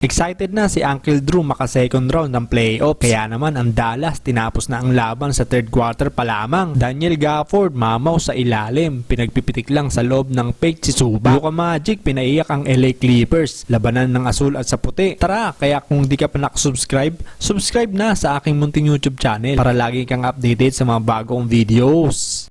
Excited na si Uncle Drew maka-second round ng playoff. Kaya naman ang Dallas tinapos na ang laban sa third quarter pa lamang. Daniel Gafford mamaw sa ilalim. Pinagpipitik lang sa loob ng paint si Zubac. Luka Magic pinaiyak ang LA Clippers. Labanan ng asul at sa puti. Tara, kaya kung di ka pa nakasubscribe, subscribe na sa aking munting YouTube channel para lagi kang updated sa mga bagong videos.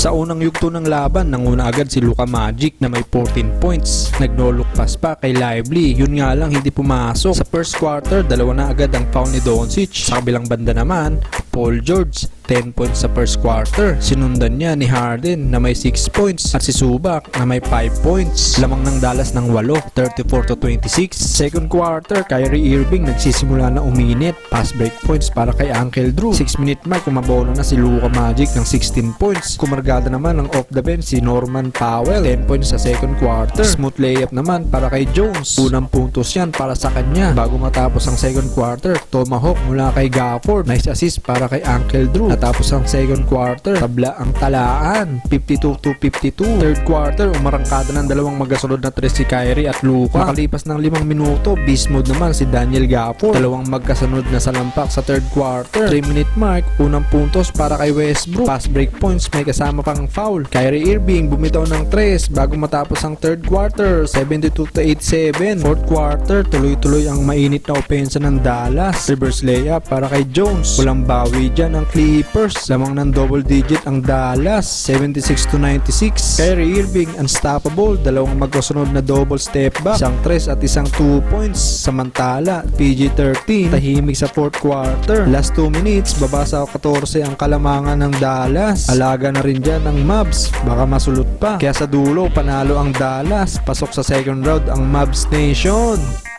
Sa unang yugto ng laban, nanguna agad si Luka Magic na may 14 points. Nag-no-look pass pa kay Lively, yun nga lang hindi pumasok. Sa first quarter, dalawa na agad ang foul ni Doncic. Sa kabilang banda naman, Paul George, 10 points sa first quarter. Sinundan niya ni Harden na may 6 points at si Zubac na may 5 points. Lamang ng Dallas ng 8, 34-26. Second quarter, Kyrie Irving nagsisimula na uminit. Pass break points para kay Uncle Drew. 6-minute mark, kumabola na si Luka Magic ng 16 points. Kumargada naman ng off the bench si Norman Powell, 10 points sa second quarter. Smooth layup naman para kay Jones. Unang puntos yan para sa kanya. Bago matapos ang second quarter, Tomahawk mula kay Gafford. Nice assist para kay Uncle Drew. Natapos ang second quarter, tabla ang talaan, 52-52. Third quarter, umarangkada ng dalawang magkasunod na tres si Kyrie at Luka. Makalipas ng 5 minuto, beast mode naman si Daniel Gafford. Dalawang magkasunod na salampak sa third quarter. 3-minute mark, unang puntos para kay Westbrook. Pass break points, may kasama pang foul. Kyrie Irving bumitaw ng tres bago matapos ang third quarter, 72-87. Fourth quarter, tuloy-tuloy ang mainit na opensa ng Dallas. Reverse layup para kay Jones. Walang bawi dyan ang Clippers. Lamang ng double digit ang Dallas, 76-96. Kyrie Irving unstoppable, dalawang magkasunod na double step back, isang tres at isang 2 points. Samantala, PG-13 tahimik sa fourth quarter. Last 2 minutes, babasa 14 ang kalamangan ng Dallas. Alaga na rin dyan ang Mavs, baka masulot pa. Kaya sa dulo, panalo ang Dallas. Pasok sa second round ang Mavs Nation.